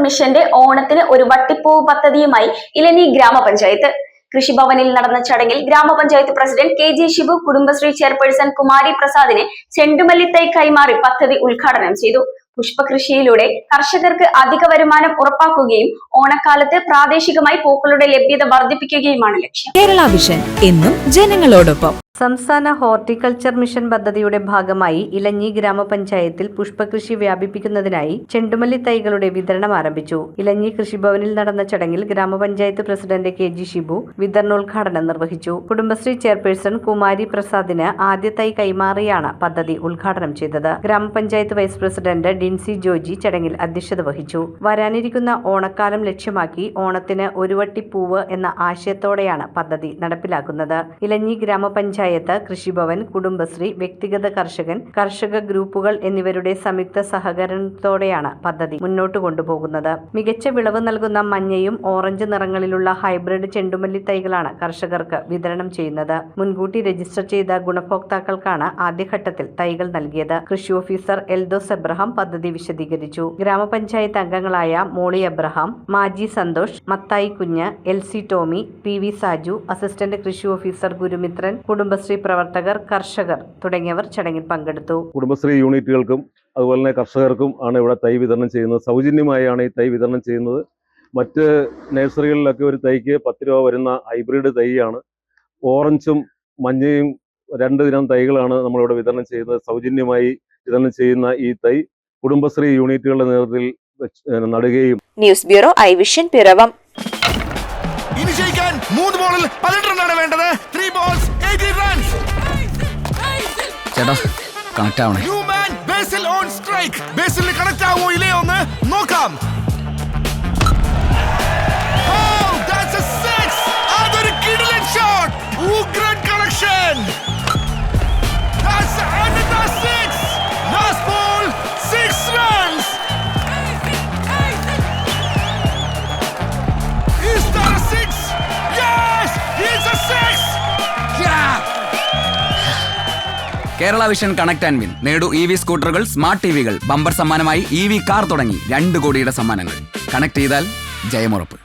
മിഷന്റെ ഓണത്തിന് ഒരു വട്ടിപ്പൂവ് പദ്ധതിയുമായി ഇലഞ്ഞി ഗ്രാമപഞ്ചായത്ത്. കൃഷിഭവനിൽ നടന്ന ചടങ്ങിൽ ഗ്രാമപഞ്ചായത്ത് പ്രസിഡന്റ് കെ.ജി. ഷിബു കുടുംബശ്രീ ചെയർപേഴ്സൺ കുമാരി പ്രസാദിന് ചെണ്ടുമല്ലിത്തൈ കൈമാറി പദ്ധതി ഉദ്ഘാടനം ചെയ്തു. പുഷ്പകൃഷിയിലൂടെ കർഷകർക്ക് അധിക വരുമാനം ഉറപ്പാക്കുകയും ഓണക്കാലത്ത് പ്രാദേശികമായി പൂക്കളുടെ ലഭ്യത വർദ്ധിപ്പിക്കുകയുമാണ് ലക്ഷ്യം. കേരള വിഷൻ എന്നും ജനങ്ങളോടൊപ്പം. സംസ്ഥാന ഹോർട്ടിക്കൾച്ചർ മിഷൻ പദ്ധതിയുടെ ഭാഗമായി ഇലഞ്ഞി ഗ്രാമപഞ്ചായത്തിൽ പുഷ്പകൃഷി വ്യാപിപ്പിക്കുന്നതിനായി ചെണ്ടുമല്ലി തൈകളുടെ വിതരണം ആരംഭിച്ചു. ഇലഞ്ഞി കൃഷിഭവനിൽ നടന്ന ചടങ്ങിൽ ഗ്രാമപഞ്ചായത്ത് പ്രസിഡന്റ് കെ.ജി. ഷിബു വിതരണോദ്ഘാടനം നിർവഹിച്ചു. കുടുംബശ്രീ ചെയർപേഴ്സൺ കുമാരി പ്രസാദിന് ആദ്യ തൈ കൈമാറിയാണ് പദ്ധതി ഉദ്ഘാടനം ചെയ്തത്. ഗ്രാമപഞ്ചായത്ത് വൈസ് പ്രസിഡന്റ് ഡിൻസി ജോജി ചടങ്ങിൽ അധ്യക്ഷത വഹിച്ചു. വരാനിരിക്കുന്ന ഓണക്കാലം ലക്ഷ്യമാക്കി ഓണത്തിന് ഒരു വട്ടിപ്പൂവ് എന്ന ആശയത്തോടെയാണ് പദ്ധതി നടപ്പിലാക്കുന്നത്. ഇലഞ്ഞി ഗ്രാമപഞ്ചായത്ത്, കൃഷിഭവൻ, കുടുംബശ്രീ, വ്യക്തിഗത കർഷകൻ, കർഷക ഗ്രൂപ്പുകൾ എന്നിവരുടെ സംയുക്ത സഹകരണത്തോടെയാണ് പദ്ധതി മുന്നോട്ട് കൊണ്ടുപോകുന്നത്. മികച്ച വിളവ് നൽകുന്ന മഞ്ഞയും ഓറഞ്ച് നിറങ്ങളിലുള്ള ഹൈബ്രിഡ് ചെണ്ടുമല്ലി തൈകളാണ് കർഷകർക്ക് വിതരണം ചെയ്യുന്നത്. മുൻകൂട്ടി രജിസ്റ്റർ ചെയ്ത ഗുണഭോക്താക്കൾക്കാണ് ആദ്യഘട്ടത്തിൽ തൈകൾ നൽകിയത്. കൃഷി ഓഫീസർ എൽദോസ് എബ്രഹാം പദ്ധതി വിശദീകരിച്ചു. ഗ്രാമപഞ്ചായത്ത് അംഗങ്ങളായ മോളി എബ്രഹാം, മാജി സന്തോഷ്, മത്തായി കുഞ്ഞ്, എൽ.സി. ടോമി, പി.വി. സാജു, അസിസ്റ്റന്റ് കൃഷി ഓഫീസർ ഗുരുമിത്രൻ, കുടുംബശ്രീ പ്രവർത്തകർ, കർഷകർ തുടങ്ങിയവർ ചടങ്ങിൽ പങ്കെടുത്തു. കുടുംബശ്രീ യൂണിറ്റുകൾക്കും അതുപോലെ തന്നെ കർഷകർക്കും ആണ് ഇവിടെ തൈ വിതരണം ചെയ്യുന്നത്. സൗജന്യമായാണ് ഈ തൈ വിതരണം ചെയ്യുന്നത്. മറ്റ് നഴ്സറികളിലൊക്കെ ഒരു തൈക്ക് 10 രൂപ വരുന്ന ഹൈബ്രിഡ് തൈയാണ്. ഓറഞ്ചും മഞ്ഞയും 2 ഇനം തൈകളാണ് നമ്മളിവിടെ വിതരണം ചെയ്യുന്നത്. സൗജന്യമായി വിതരണം ചെയ്യുന്ന ഈ തൈ കുടുംബശ്രീ യൂണിറ്റുകളുടെ നേതൃത്വത്തിൽ നടുകയും. News bureau, I Vision, Piravom. ഇനി ജയിക്കാൻ 3 ബോളിൽ 18 റണ്ണാണ് വേണ്ടത്. 3 balls 18 runs. ചേട്ടാ, കണക്ട് ആവണേ. New man Basil on strike. Basil connect ആവോ ഇല്ലയോ എന്ന് നോക്കാം. Oh, that's a 6. അതൊരു കിടിലൻ ഷോട്ട്. ഉഗ്രൻ connection. That's another 6. Last ball 6 runs. Is that a 6? Yes, it's a 6. Yeah. Kerala vision connect and win. നേടൂ EV സ്കൂട്ടറുകൾ, സ്മാർട്ട് ടിവികൾ, ബമ്പർ സമ്മാനമായി EV കാർ തുടങ്ങി 2 കോടിയുടെ സമ്മാനങ്ങൾ. കണക്ട് ചെയ്താൽ ജയമുറപ്പ്.